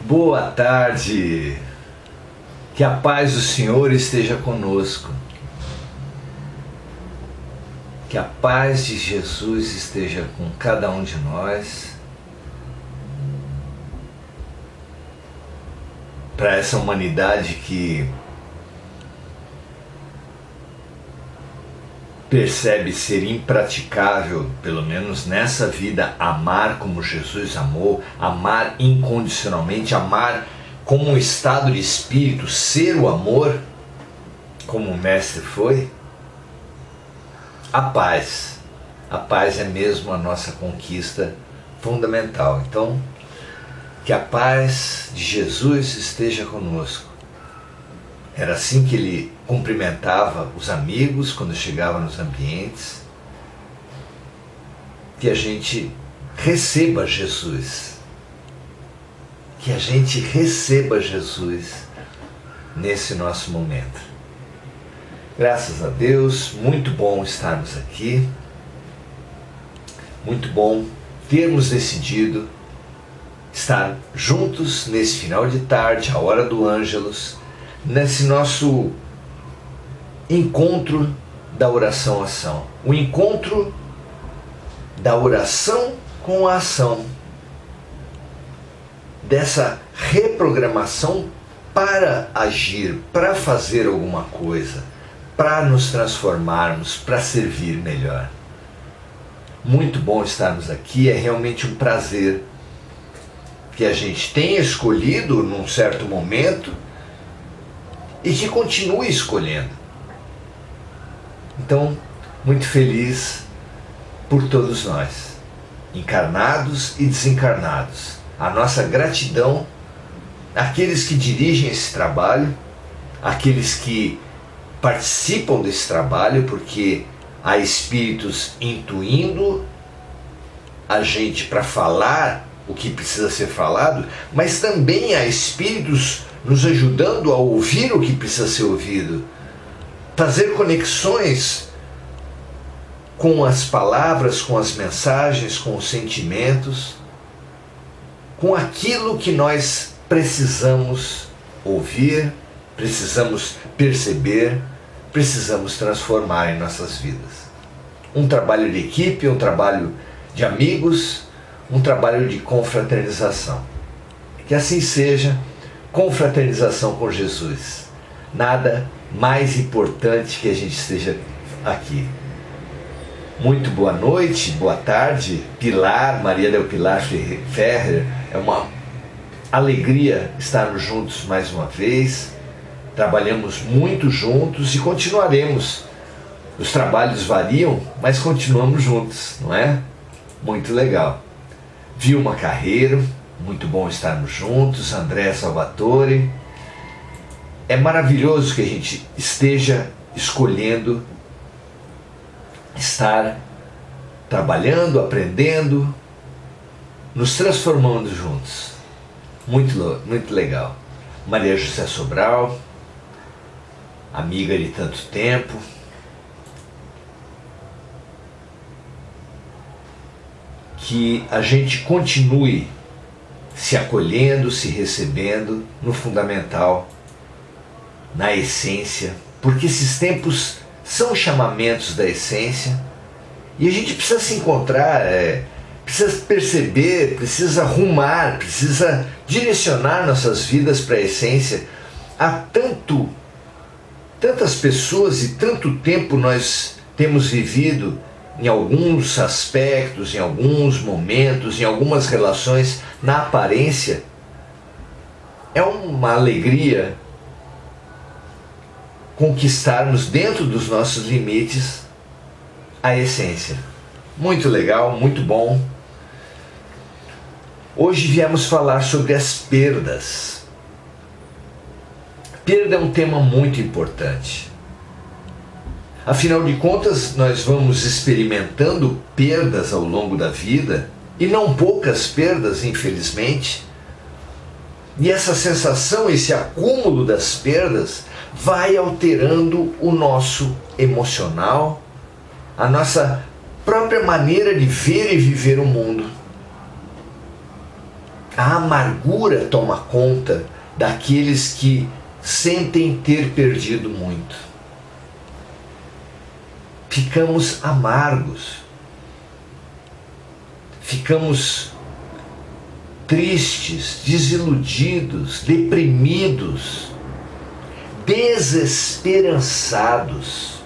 Boa tarde, que a paz do Senhor esteja conosco, que a paz de Jesus esteja com cada um de nós, para essa humanidade que percebe ser impraticável, pelo menos nessa vida, amar como Jesus amou, amar incondicionalmente, amar como um estado de espírito, ser o amor, como o Mestre foi. A paz é mesmo a nossa conquista fundamental. Então, que a paz de Jesus esteja conosco. Era assim que ele cumprimentava os amigos quando chegava nos ambientes. Que a gente receba Jesus. Que a gente receba Jesus nesse nosso momento. Graças a Deus, muito bom estarmos aqui. Muito bom termos decidido estar juntos nesse final de tarde, a hora do Ângelus, nesse nosso encontro da oração-ação. O encontro da oração com a ação. Dessa reprogramação para agir, para fazer alguma coisa, para nos transformarmos, para servir melhor. Muito bom estarmos aqui, é realmente um prazer que a gente tenha escolhido num certo momento e que continue escolhendo. Então, muito feliz por todos nós, encarnados e desencarnados. A nossa gratidão àqueles que dirigem esse trabalho, àqueles que participam desse trabalho, porque há espíritos intuindo a gente para falar o que precisa ser falado, mas também há espíritos nos ajudando a ouvir o que precisa ser ouvido, fazer conexões com as palavras, com as mensagens, com os sentimentos, com aquilo que nós precisamos ouvir, precisamos perceber, precisamos transformar em nossas vidas. Um trabalho de equipe, um trabalho de amigos, um trabalho de confraternização. Que assim seja, confraternização com Jesus. Nada mais importante que a gente esteja aqui. Muito boa noite, boa tarde, Pilar, Maria del Pilar Ferrer. É uma alegria estarmos juntos mais uma vez. Trabalhamos muito juntos e continuaremos. Os trabalhos variam, mas continuamos juntos, não é? Muito legal. Vilma Carreiro, muito bom estarmos juntos. André Salvatore. É maravilhoso que a gente esteja escolhendo estar trabalhando, aprendendo, nos transformando juntos. Muito legal. Maria José Sobral, amiga de tanto tempo. Que a gente continue se acolhendo, se recebendo no fundamental, na essência, porque esses tempos são chamamentos da essência e a gente precisa se encontrar, precisa perceber, precisa arrumar, precisa direcionar nossas vidas para a essência. Há tantas pessoas e tanto tempo nós temos vivido em alguns aspectos, em alguns momentos, em algumas relações, na aparência. É uma alegria conquistarmos dentro dos nossos limites a essência. Muito legal, muito bom. Hoje viemos falar sobre as perdas. Perda é um tema muito importante. Afinal de contas, nós vamos experimentando perdas ao longo da vida, e não poucas perdas, infelizmente. E essa sensação, esse acúmulo das perdas, vai alterando o nosso emocional, a nossa própria maneira de ver e viver o mundo. A amargura toma conta daqueles que sentem ter perdido muito. Ficamos amargos, ficamos tristes, desiludidos, deprimidos, desesperançados.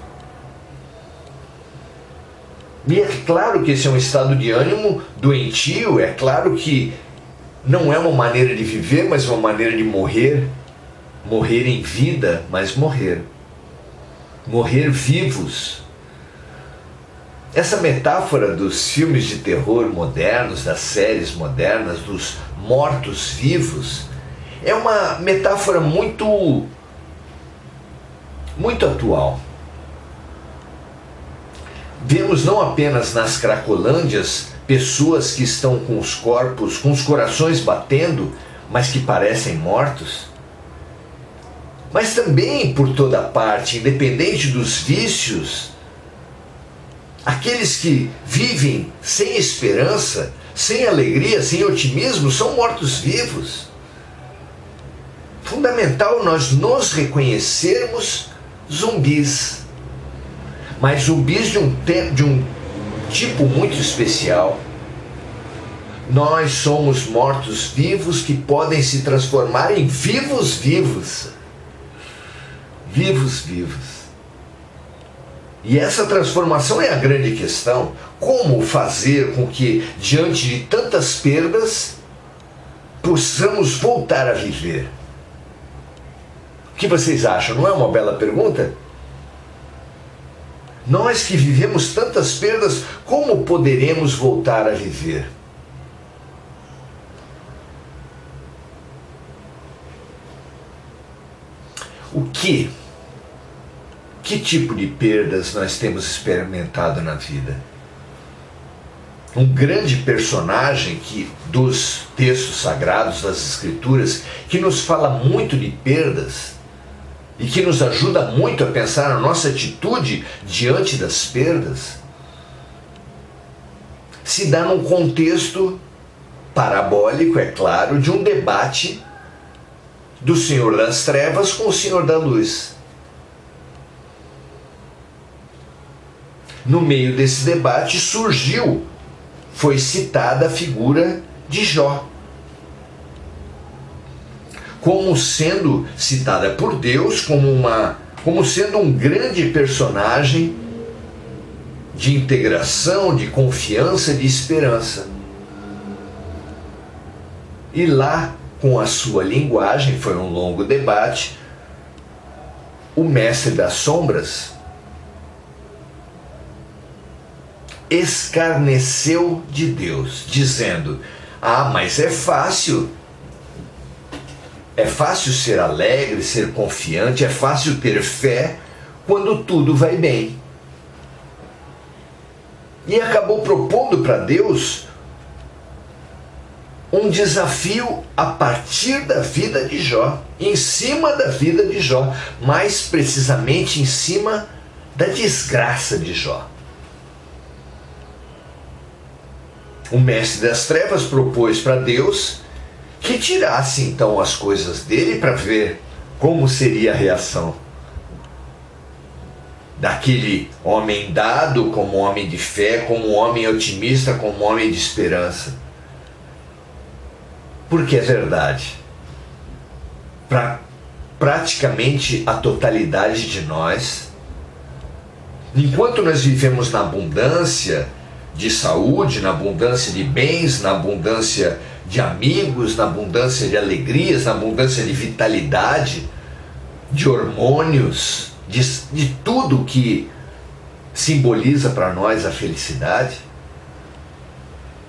E é claro que esse é um estado de ânimo doentio, é claro que não é uma maneira de viver, mas uma maneira de morrer. Morrer em vida, mas morrer. Morrer vivos. Essa metáfora dos filmes de terror modernos, das séries modernas, dos mortos-vivos, é uma metáfora muito atual. Vemos não apenas nas Cracolândias pessoas que estão com os corpos, com os corações batendo, mas que parecem mortos, mas também por toda parte, independente dos vícios, aqueles que vivem sem esperança, sem alegria, sem otimismo, são mortos-vivos. Fundamental nós nos reconhecermos zumbis, mas zumbis de um tipo muito especial. Nós somos mortos-vivos que podem se transformar em vivos-vivos. Vivos-vivos. E essa transformação é a grande questão. Como fazer com que, diante de tantas perdas, possamos voltar a viver? O que vocês acham? Não é uma bela pergunta? Nós que vivemos tantas perdas, como poderemos voltar a viver? Que tipo de perdas nós temos experimentado na vida? Um grande personagem dos textos sagrados, das Escrituras, que nos fala muito de perdas e que nos ajuda muito a pensar na nossa atitude diante das perdas, se dá num contexto parabólico, é claro, de um debate do Senhor das Trevas com o Senhor da Luz. No meio desse debate foi citada a figura de Jó, como sendo citada por Deus como sendo um grande personagem de integração, de confiança, de esperança. E lá, com a sua linguagem, foi um longo debate, o mestre das sombras escarneceu de Deus, dizendo: mas é fácil ser alegre, ser confiante, é fácil ter fé quando tudo vai bem. E acabou propondo para Deus um desafio a partir da vida de Jó, em cima da vida de Jó, mais precisamente em cima da desgraça de Jó. O mestre das trevas propôs para Deus que tirasse então as coisas dele para ver como seria a reação daquele homem dado como homem de fé, como homem otimista, como homem de esperança. Porque é verdade, para praticamente a totalidade de nós, enquanto nós vivemos na abundância de saúde, na abundância de bens, na abundância de amigos, na abundância de alegrias, na abundância de vitalidade, de hormônios, de tudo que simboliza para nós a felicidade,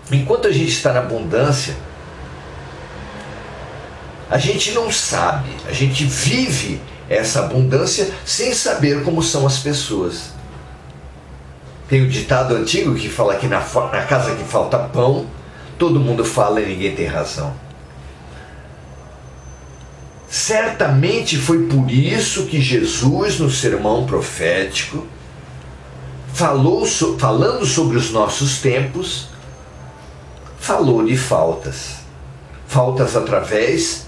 enquanto a gente está na abundância, a gente não sabe, a gente vive essa abundância sem saber como são as pessoas. Tem um ditado antigo que fala que na casa que falta pão, todo mundo fala e ninguém tem razão. Certamente foi por isso que Jesus, no sermão profético, falando sobre os nossos tempos, falou de faltas, faltas através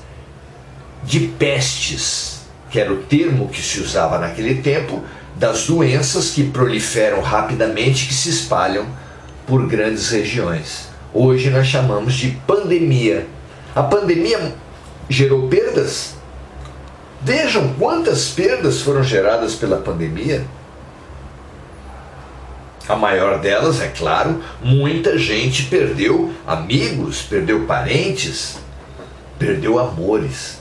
de pestes, que era o termo que se usava naquele tempo, das doenças que proliferam rapidamente, que se espalham por grandes regiões. Hoje nós chamamos de pandemia. A pandemia gerou perdas? Vejam quantas perdas foram geradas pela pandemia. A maior delas, é claro, muita gente perdeu amigos, perdeu parentes, perdeu amores.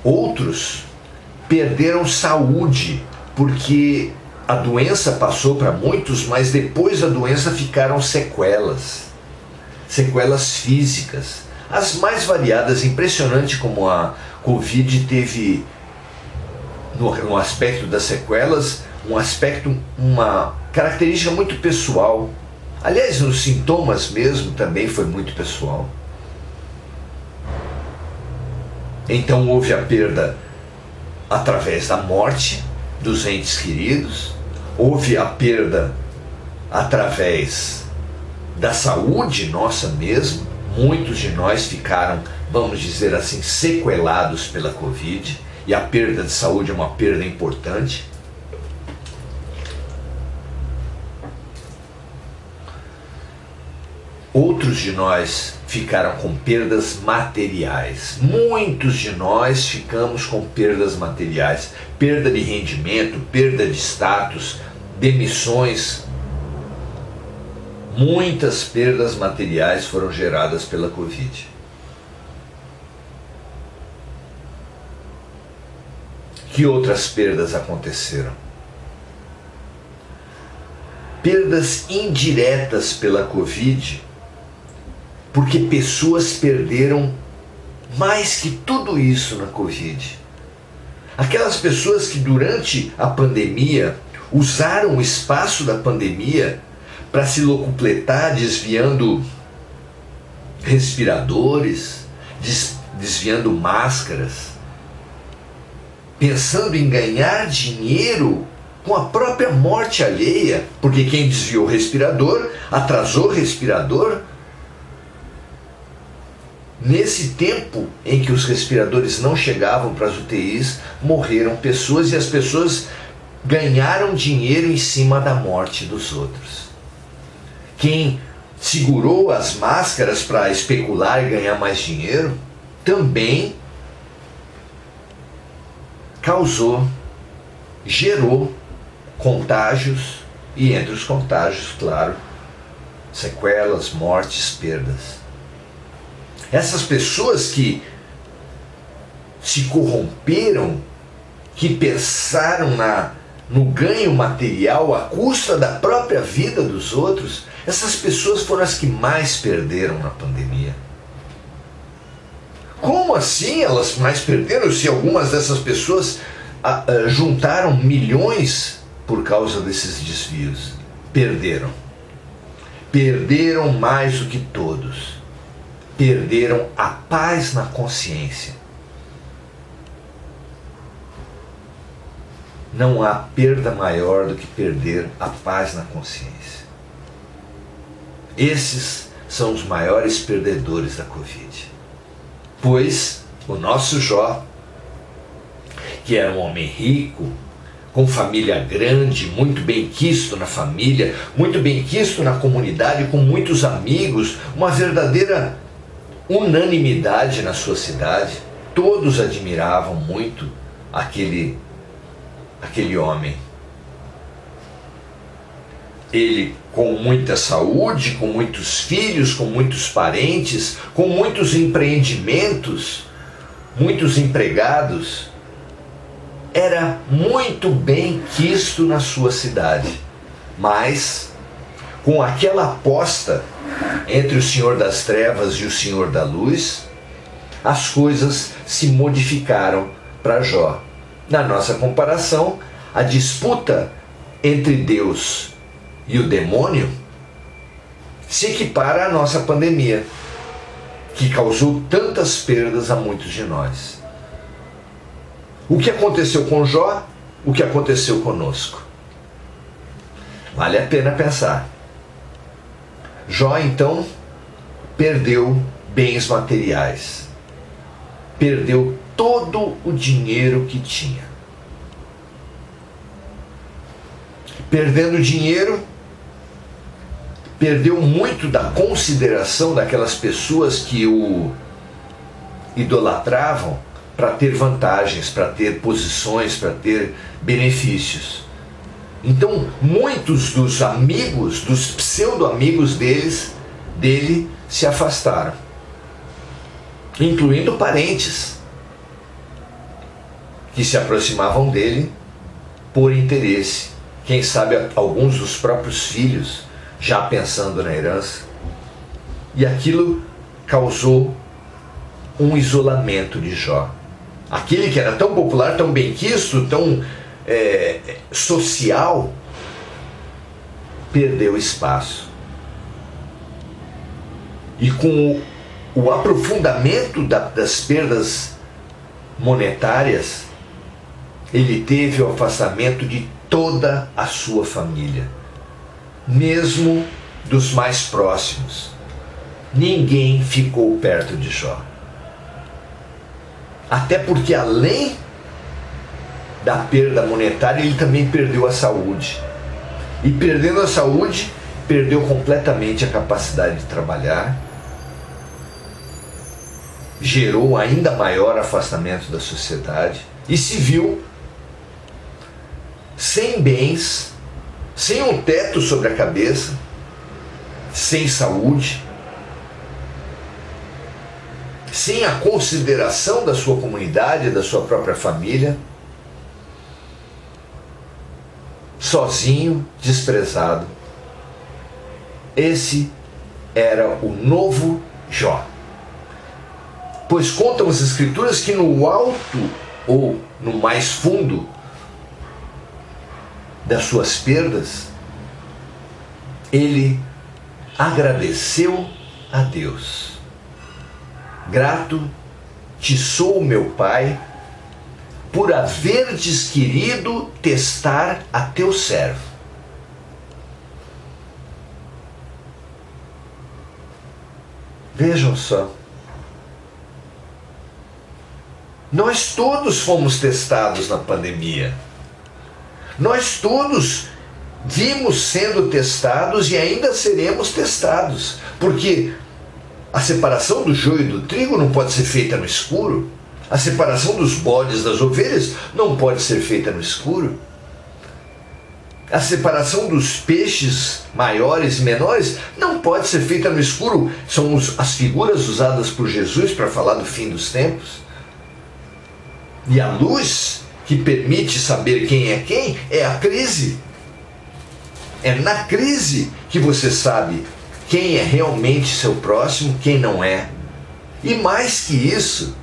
Outros perderam saúde, porque a doença passou para muitos, mas depois da doença ficaram sequelas. Sequelas físicas, as mais variadas. Impressionante como a Covid teve, no aspecto das sequelas, uma característica muito pessoal. Aliás, nos sintomas mesmo também foi muito pessoal. Então houve a perda através da morte dos entes queridos, houve a perda através da saúde nossa mesmo. Muitos de nós ficaram, vamos dizer assim, sequelados pela Covid, e a perda de saúde é uma perda importante. Outros de nós ficaram com perdas materiais. Muitos de nós ficamos com perdas materiais. Perda de rendimento, perda de status, demissões. Muitas perdas materiais foram geradas pela Covid. Que outras perdas aconteceram? Perdas indiretas pela Covid, porque pessoas perderam mais que tudo isso na Covid. Aquelas pessoas que durante a pandemia usaram o espaço da pandemia para se locupletar, desviando respiradores, desviando máscaras, pensando em ganhar dinheiro com a própria morte alheia, porque quem desviou o respirador, atrasou o respirador. Nesse tempo em que os respiradores não chegavam para as UTIs, morreram pessoas, e as pessoas ganharam dinheiro em cima da morte dos outros. Quem segurou as máscaras para especular e ganhar mais dinheiro, também gerou contágios, e entre os contágios, claro, sequelas, mortes, perdas. Essas pessoas que se corromperam, que pensaram no ganho material à custa da própria vida dos outros, essas pessoas foram as que mais perderam na pandemia. Como assim elas mais perderam, se algumas dessas pessoas juntaram milhões por causa desses desvios? Perderam. Perderam mais do que todos. Perderam a paz na consciência. Não há perda maior do que perder a paz na consciência. Esses são os maiores perdedores da Covid. Pois o nosso Jó, que era um homem rico, com família grande, muito bem quisto na família, muito bem quisto na comunidade, com muitos amigos, uma verdadeira unanimidade na sua cidade, todos admiravam muito aquele homem. Ele com muita saúde, com muitos filhos, com muitos parentes, com muitos empreendimentos, muitos empregados, era muito bem quisto na sua cidade. Mas, com aquela aposta entre o Senhor das Trevas e o Senhor da Luz, as coisas se modificaram para Jó. Na nossa comparação, a disputa entre Deus e o demônio se equipara à nossa pandemia, que causou tantas perdas a muitos de nós. O que aconteceu com Jó, o que aconteceu conosco? Vale a pena pensar. Jó então perdeu bens materiais, perdeu todo o dinheiro que tinha. Perdendo dinheiro, perdeu muito da consideração daquelas pessoas que o idolatravam para ter vantagens, para ter posições, para ter benefícios. Então, muitos dos amigos, dos pseudo-amigos dele se afastaram, incluindo parentes que se aproximavam dele por interesse. Quem sabe alguns dos próprios filhos, já pensando na herança. E aquilo causou um isolamento de Jó. Aquele que era tão popular, tão benquisto, tão social, perdeu espaço. E com o aprofundamento das perdas monetárias, ele teve o afastamento de toda a sua família, mesmo dos mais próximos. Ninguém ficou perto de Jó. Até porque, além da perda monetária, ele também perdeu a saúde. E perdendo a saúde, perdeu completamente a capacidade de trabalhar. Gerou ainda maior afastamento da sociedade e se viu sem bens, sem um teto sobre a cabeça, sem saúde, sem a consideração da sua comunidade, da sua própria família, sozinho, desprezado. Esse era o novo Jó. Pois contam as Escrituras que no alto ou no mais fundo das suas perdas, ele agradeceu a Deus. Grato te sou, meu Pai, por haverdes querido testar a teu servo. Vejam só. Nós todos fomos testados na pandemia. Nós todos vimos sendo testados e ainda seremos testados. Porque a separação do joio e do trigo não pode ser feita no escuro. A separação dos bodes das ovelhas não pode ser feita no escuro. A separação dos peixes maiores e menores não pode ser feita no escuro. São as figuras usadas por Jesus para falar do fim dos tempos. E a luz que permite saber quem é a crise. É na crise que você sabe quem é realmente seu próximo, quem não é. E mais que isso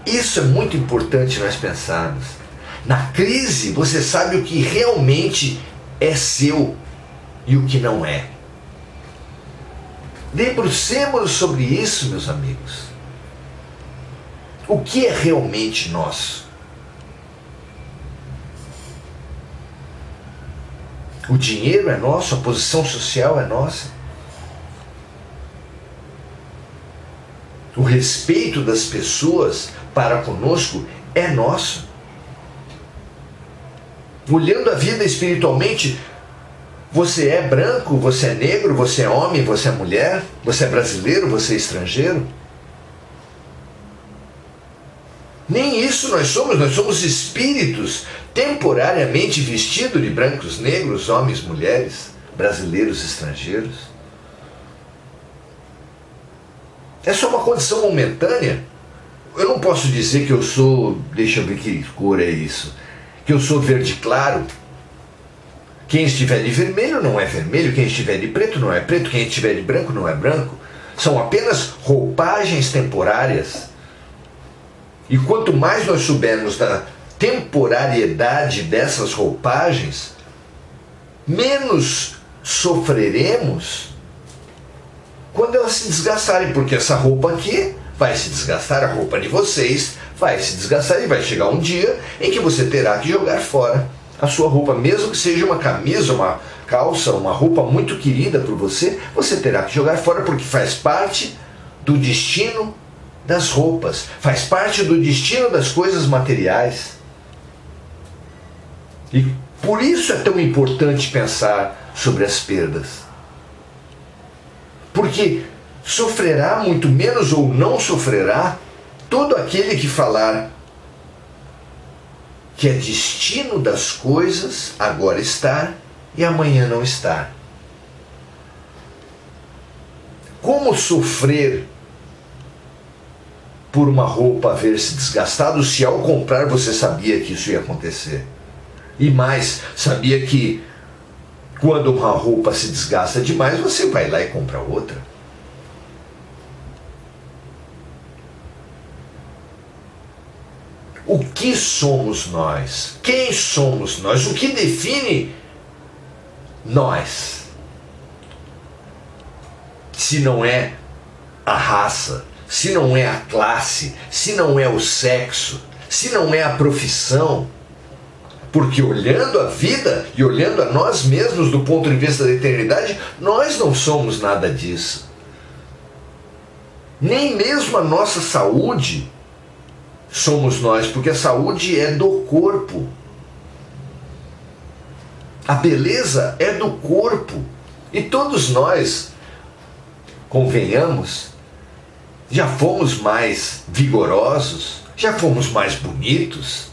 é muito importante nós pensarmos. Na crise você sabe o que realmente é seu e o que não é. Debrucemos sobre isso, meus amigos. O que é realmente nosso? O dinheiro é nosso, a posição social é nossa. O respeito das pessoas para conosco é nosso. Olhando a vida espiritualmente, você é branco, você é negro, você é homem, você é mulher, você é brasileiro, você é estrangeiro. Nem isso nós somos espíritos temporariamente vestidos de brancos, negros, homens, mulheres, brasileiros, estrangeiros. É só uma condição momentânea. Eu não posso dizer que eu sou, deixa eu ver que cor é isso, que eu sou verde claro. Quem estiver de vermelho não é vermelho, quem estiver de preto não é preto, quem estiver de branco não é branco. São apenas roupagens temporárias. E quanto mais nós soubermos da temporariedade dessas roupagens, menos sofreremos quando elas se desgastarem, porque essa roupa aqui vai se desgastar, a roupa de vocês vai se desgastar e vai chegar um dia em que você terá que jogar fora a sua roupa, mesmo que seja uma camisa, calça, uma roupa muito querida por você, você terá que jogar fora porque faz parte do destino das roupas, faz parte do destino das coisas materiais. E por isso é tão importante pensar sobre as perdas. Porque sofrerá muito menos ou não sofrerá todo aquele que falar que é destino das coisas agora estar e amanhã não estar. Como sofrer por uma roupa haver se desgastado se ao comprar você sabia que isso ia acontecer? E mais, sabia que quando uma roupa se desgasta demais, você vai lá e compra outra. O que somos nós? Quem somos nós? O que define nós? Se não é a raça, se não é a classe, se não é o sexo, se não é a profissão. Porque olhando a vida e olhando a nós mesmos do ponto de vista da eternidade, nós não somos nada disso. Nem mesmo a nossa saúde somos nós, porque a saúde é do corpo. A beleza é do corpo. E todos nós, convenhamos, já fomos mais vigorosos, já fomos mais bonitos,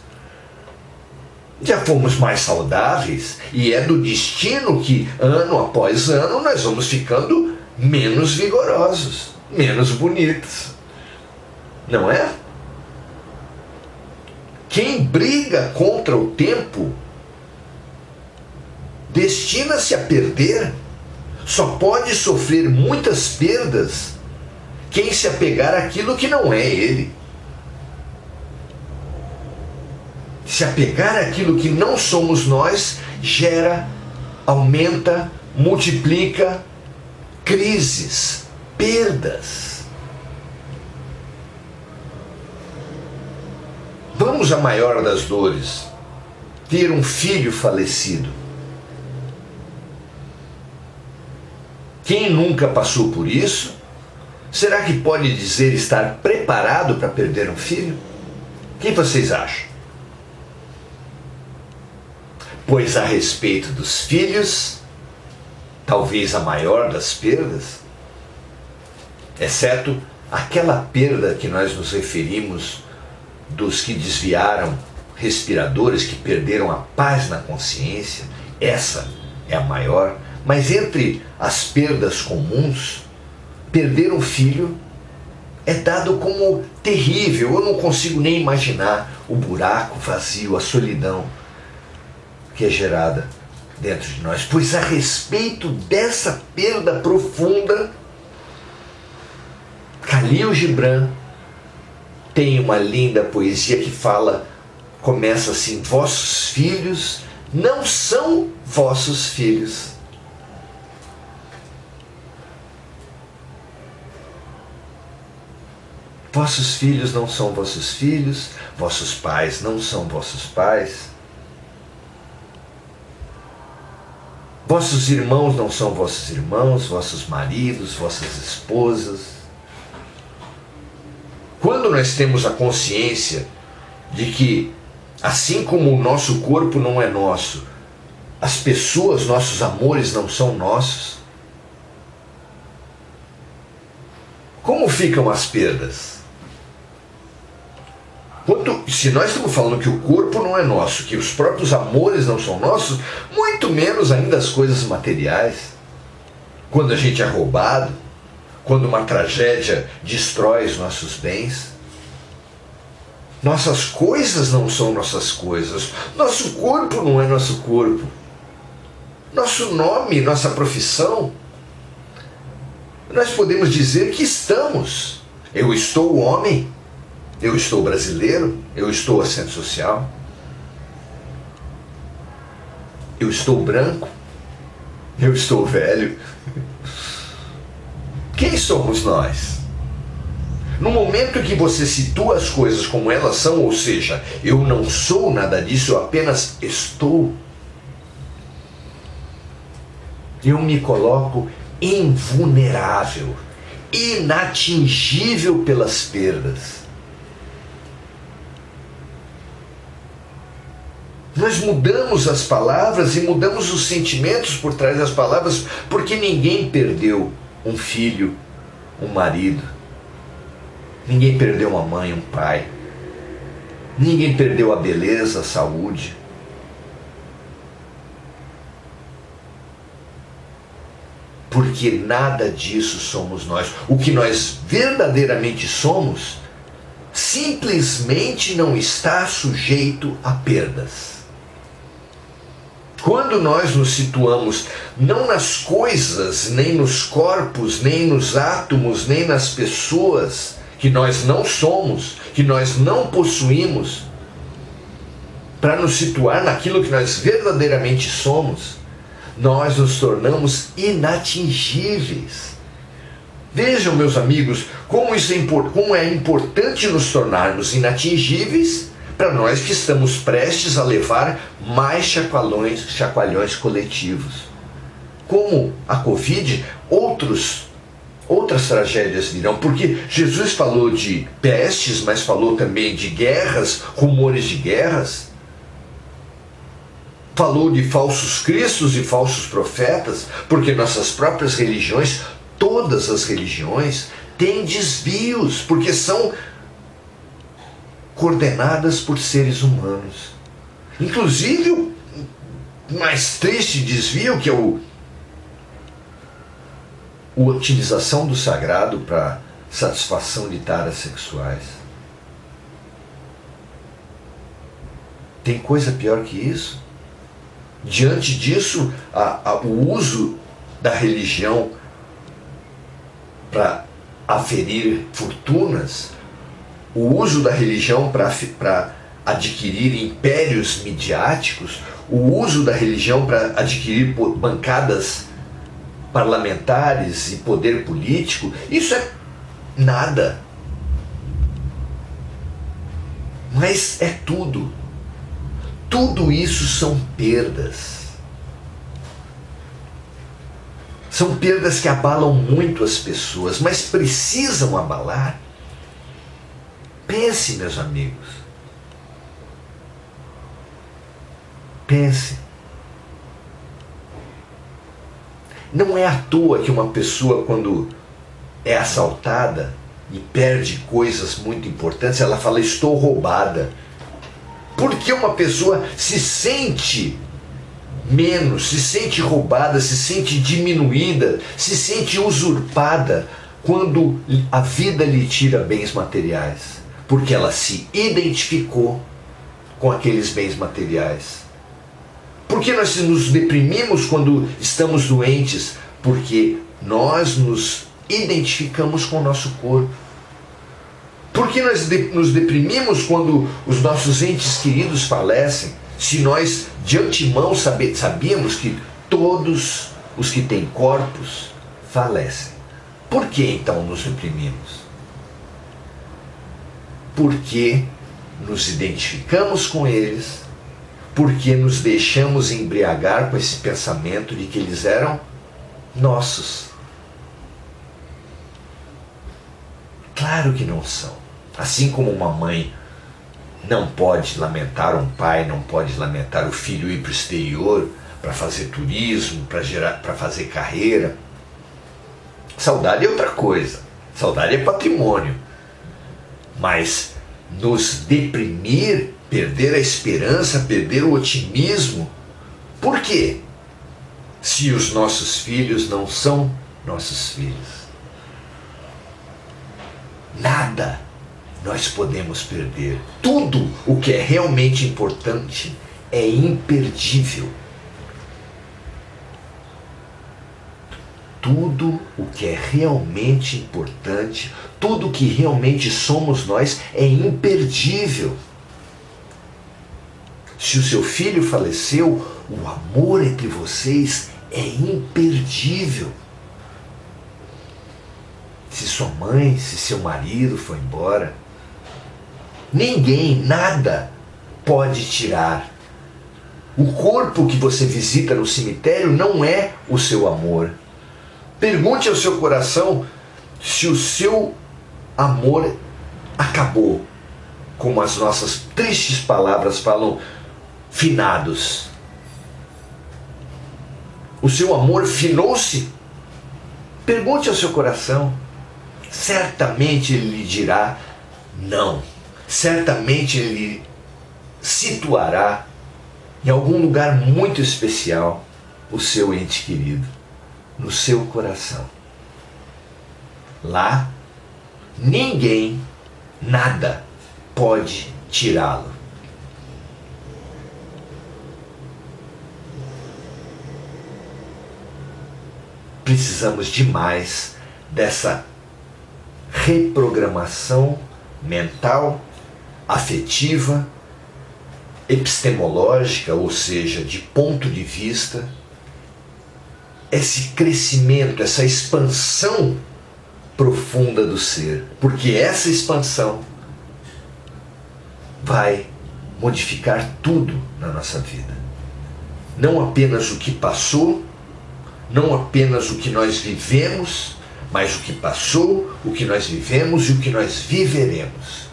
já fomos mais saudáveis, e é do destino que, ano após ano, nós vamos ficando menos vigorosos, menos bonitos. Não é? Quem briga contra o tempo destina-se a perder. Só pode sofrer muitas perdas quem se apegar àquilo que não é ele. Se apegar àquilo que não somos nós, gera, aumenta, multiplica crises, perdas. Vamos à maior das dores, ter um filho falecido. Quem nunca passou por isso, será que pode dizer estar preparado para perder um filho? Quem vocês acham? Pois a respeito dos filhos, talvez a maior das perdas, exceto aquela perda que nós nos referimos dos que desviaram respiradores, que perderam a paz na consciência, essa é a maior. Mas entre as perdas comuns, perder um filho é dado como terrível. Eu não consigo nem imaginar o buraco vazio, a solidão que é gerada dentro de nós. Pois a respeito dessa perda profunda, Khalil Gibran tem uma linda poesia que começa assim: vossos filhos não são vossos filhos. Vossos filhos não são vossos filhos, vossos pais não são vossos pais. Vossos irmãos não são vossos irmãos, vossos maridos, vossas esposas. Quando nós temos a consciência de que, assim como o nosso corpo não é nosso, as pessoas, nossos amores não são nossos, como ficam as perdas? Se nós estamos falando que o corpo não é nosso, que os próprios amores não são nossos, muito menos ainda as coisas materiais. Quando a gente é roubado, quando uma tragédia destrói os nossos bens, nossas coisas não são nossas coisas, nosso corpo não é nosso corpo, nosso nome, nossa profissão, nós podemos dizer que estamos. Eu estou homem, eu estou brasileiro, eu estou assistente social, eu estou branco, eu estou velho. Quem somos nós? No momento que você situa as coisas como elas são, ou seja, eu não sou nada disso, eu apenas estou, eu me coloco invulnerável, inatingível pelas perdas. Nós mudamos as palavras e mudamos os sentimentos por trás das palavras, porque ninguém perdeu um filho, um marido. Ninguém perdeu uma mãe, um pai. Ninguém perdeu a beleza, a saúde. Porque nada disso somos nós. O que nós verdadeiramente somos, simplesmente não está sujeito a perdas. Quando nós nos situamos não nas coisas, nem nos corpos, nem nos átomos, nem nas pessoas que nós não somos, que nós não possuímos, para nos situar naquilo que nós verdadeiramente somos, nós nos tornamos inatingíveis. Vejam, meus amigos, como é importante nos tornarmos inatingíveis para nós que estamos prestes a levar mais chacoalhões coletivos. Como a Covid, outras tragédias virão, porque Jesus falou de pestes, mas falou também de guerras, rumores de guerras. Falou de falsos cristos e falsos profetas, porque nossas próprias religiões, todas as religiões, têm desvios, porque são coordenadas por seres humanos. Inclusive o mais triste desvio, que é a utilização do sagrado para satisfação de taras sexuais. Tem coisa pior que isso? Diante disso, o uso da religião para aferir fortunas, o uso da religião para adquirir impérios midiáticos, o uso da religião para adquirir bancadas parlamentares e poder político, isso é nada. Mas é tudo. Tudo isso são perdas. São perdas que abalam muito as pessoas, mas precisam abalar. Pense, meus amigos. Pense. Não é à toa que uma pessoa, quando é assaltada e perde coisas muito importantes, ela fala: estou roubada. Porque uma pessoa se sente menos, se sente roubada, se sente diminuída, se sente usurpada quando a vida lhe tira bens materiais. Porque ela se identificou com aqueles bens materiais. Por que nós nos deprimimos quando estamos doentes? Porque nós nos identificamos com o nosso corpo. Por que nós nos deprimimos quando os nossos entes queridos falecem? Se nós de antemão sabíamos que todos os que têm corpos falecem. Por que então nos deprimimos? Porque nos identificamos com eles, porque nos deixamos embriagar com esse pensamento de que eles eram nossos. Claro que não são. Assim como uma mãe não pode lamentar um pai, não pode lamentar o filho ir para o exterior para fazer turismo, para fazer carreira. Saudade é outra coisa. Saudade é patrimônio. Mas nos deprimir, perder a esperança, perder o otimismo, por quê? Se os nossos filhos não são nossos filhos. Nada nós podemos perder. Tudo o que é realmente importante é imperdível. Tudo o que é realmente importante, tudo o que realmente somos nós é imperdível. Se o seu filho faleceu, o amor entre vocês é imperdível. Se sua mãe, se seu marido foi embora, ninguém, nada pode tirar O corpo que você visita no cemitério não é o seu amor. Pergunte ao seu coração se o seu amor acabou, como as nossas tristes palavras falam, finados. O seu amor finou-se? Pergunte ao seu coração. Certamente ele lhe dirá não. Certamente ele situará em algum lugar muito especial o seu ente querido, no seu coração. Lá, ninguém, nada pode tirá-lo. Precisamos demais dessa reprogramação mental, afetiva, epistemológica, ou seja, de ponto de vista, esse crescimento, essa expansão profunda do ser, porque essa expansão vai modificar tudo na nossa vida. Não apenas o que passou, não apenas o que nós vivemos, mas o que passou, o que nós vivemos e o que nós viveremos.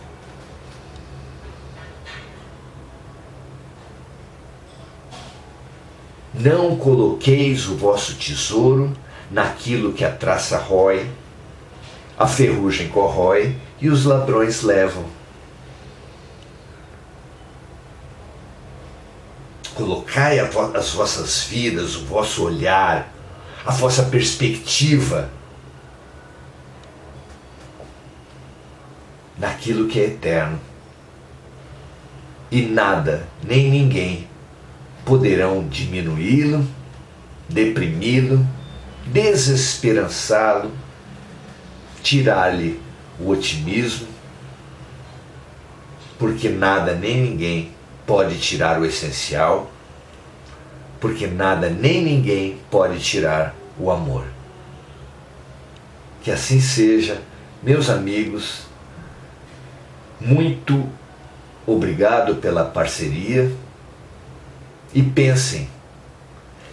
Não coloqueis o vosso tesouro naquilo que a traça rói, a ferrugem corrói e os ladrões levam. Colocai as vossas vidas, o vosso olhar, a vossa perspectiva naquilo que é eterno. E nada, nem ninguém poderão diminuí-lo, deprimi-lo, desesperançá-lo, tirar-lhe o otimismo, porque nada nem ninguém pode tirar o essencial, porque nada nem ninguém pode tirar o amor. Que assim seja, meus amigos. Muito obrigado pela parceria. E pensem,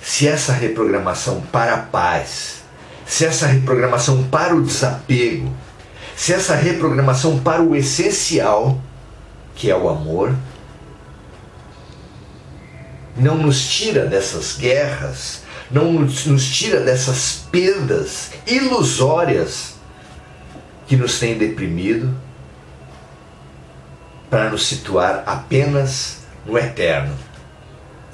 se essa reprogramação para a paz, se essa reprogramação para o desapego, se essa reprogramação para o essencial, que é o amor, não nos tira dessas guerras, não nos tira dessas perdas ilusórias que nos têm deprimido, para nos situar apenas no eterno,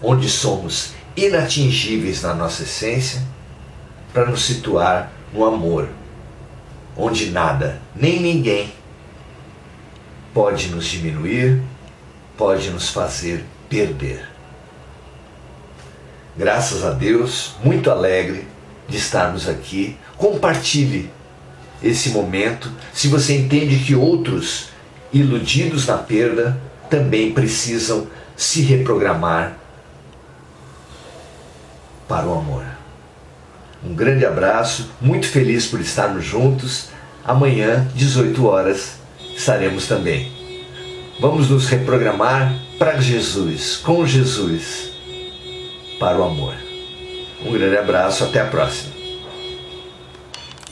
onde somos inatingíveis na nossa essência, para nos situar no amor, onde nada, nem ninguém pode nos diminuir, pode nos fazer perder. Graças a Deus, muito alegre de estarmos aqui. Compartilhe esse momento, se você entende que outros iludidos na perda também precisam se reprogramar para o amor. Um grande abraço, muito feliz por estarmos juntos. Amanhã, 18 horas, estaremos também. Vamos nos reprogramar para Jesus, com Jesus, para o amor. Um grande abraço, até a próxima.